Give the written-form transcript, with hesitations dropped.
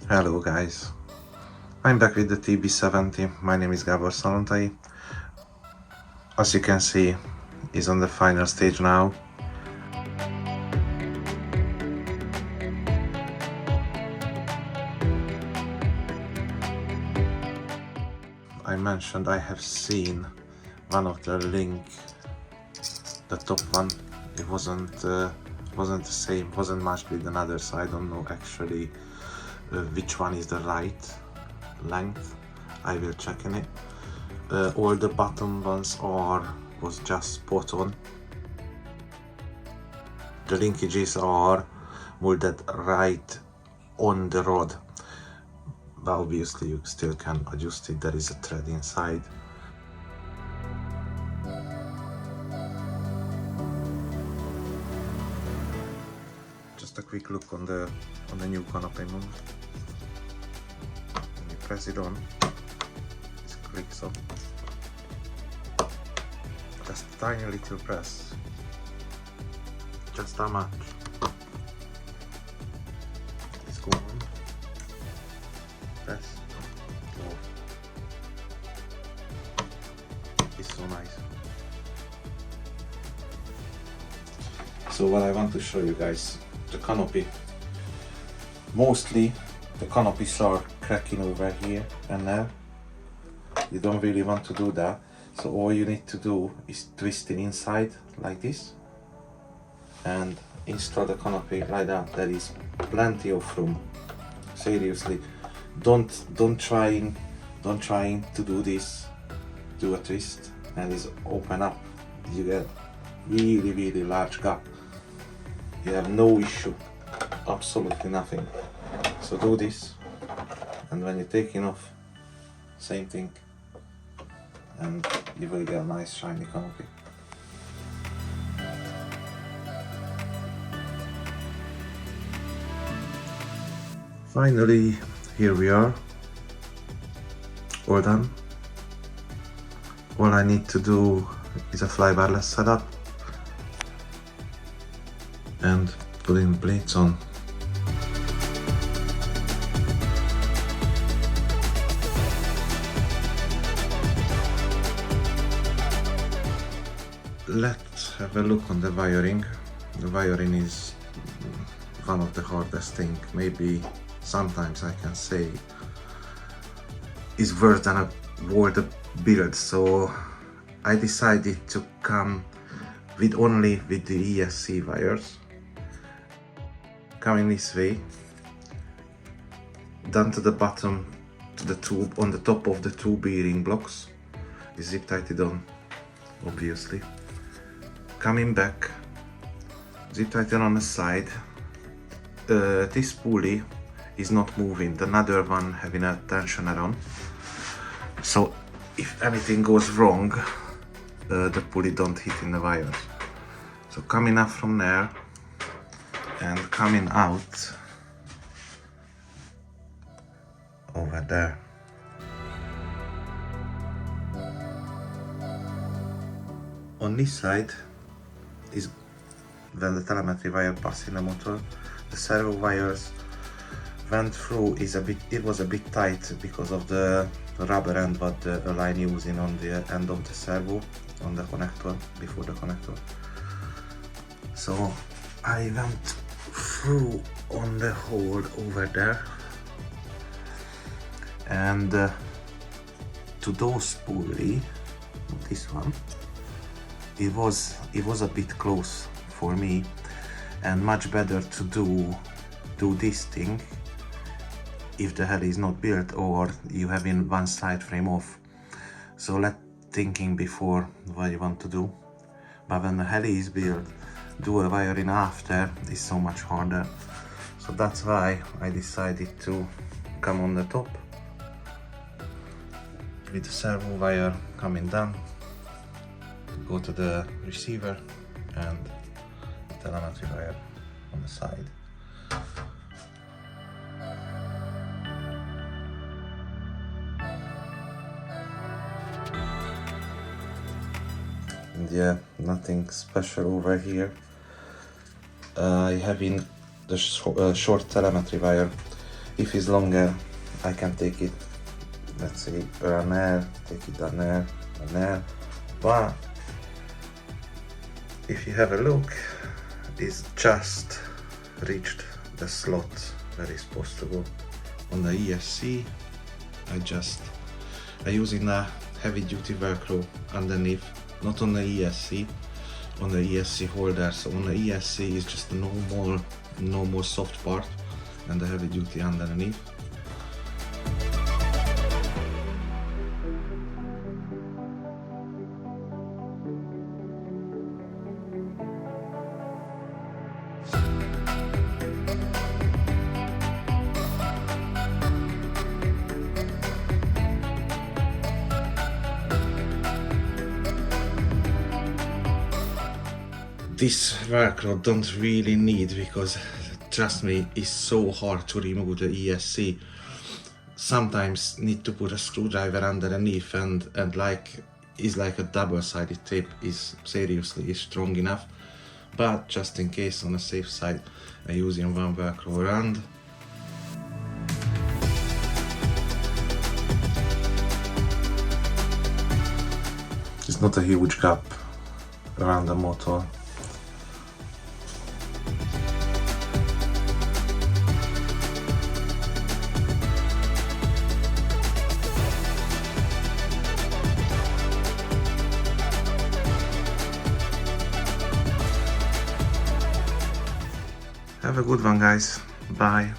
Hello guys, I'm back with the TB70. My name is Gábor Szalontay. As you can see, is on the final stage now. I mentioned I have seen one of the link, the top one. It wasn't the same, wasn't matched with another, so I don't know actually which one is the right length. I will check in it. All the bottom ones was just spot on. The linkages are molded right on the rod, but obviously you still can adjust it. There is a thread inside. Just a quick look on the new canopy mount. When you press it on, it clicks up. Just a tiny little press. Just that much. Let's go on. Press. Oh. It's so nice. So what I want to show you guys, the canopy. Mostly the canopies are cracking over here and there. You don't really want to do that. So all you need to do is twist it inside like this and install the canopy like that. There is plenty of room. Seriously, don't try to do this. Do a twist and it's open up. You get really large gap. You have no issue, absolutely nothing. So do this, and when you're taking off, same thing, and you will get a nice shiny canopy. Finally, here we are, all done. All I need to do is a fly-barless setup and putting blades on. Let's have a look on the wiring. The wiring is one of the hardest things, maybe sometimes I can say is worse than a word build. So I decided to come only with the ESC wires, coming this way, down to the bottom, to the tube, on the top of the two bearing blocks, is zip tighted on, obviously. Coming back, zip tighten on the side. This pulley is not moving, the other one having a tensioner on. So if anything goes wrong, the pulley don't hit in the wires. So coming up from there and coming out over there. On this side is when the telemetry wire passed in the motor. The servo wires went through, it was a bit tight because of the rubber end what the line using on the end of the servo, on the connector, before the connector. So I went through on the hole over there, and to those pulley, this one, it was a bit close for me, and much better to do this thing if the heli is not built or you having one side frame off. So thinking before what you want to do. But when the heli is built, do a wiring after is so much harder. So that's why I decided to come on the top with the servo wire coming down, go to the receiver, and telemetry wire on the side. And yeah, nothing special over here. I have in the short telemetry wire if it's longer, I can take it, let's say, an air, take it an air, but if you have a look, it's just reached the slot where it's supposed to go. On the ESC, I using a heavy duty Velcro underneath, not on the ESC, on the ESC holder. So on the ESC is just a normal soft part and the heavy duty underneath. This Velcro don't really need, because trust me, it's so hard to remove the ESC. Sometimes need to put a screwdriver underneath, and like it's like a double-sided tape, is seriously is strong enough. But just in case, on the safe side, I using one Velcro around. It's not a huge gap around the motor. Have a good one, guys. Bye.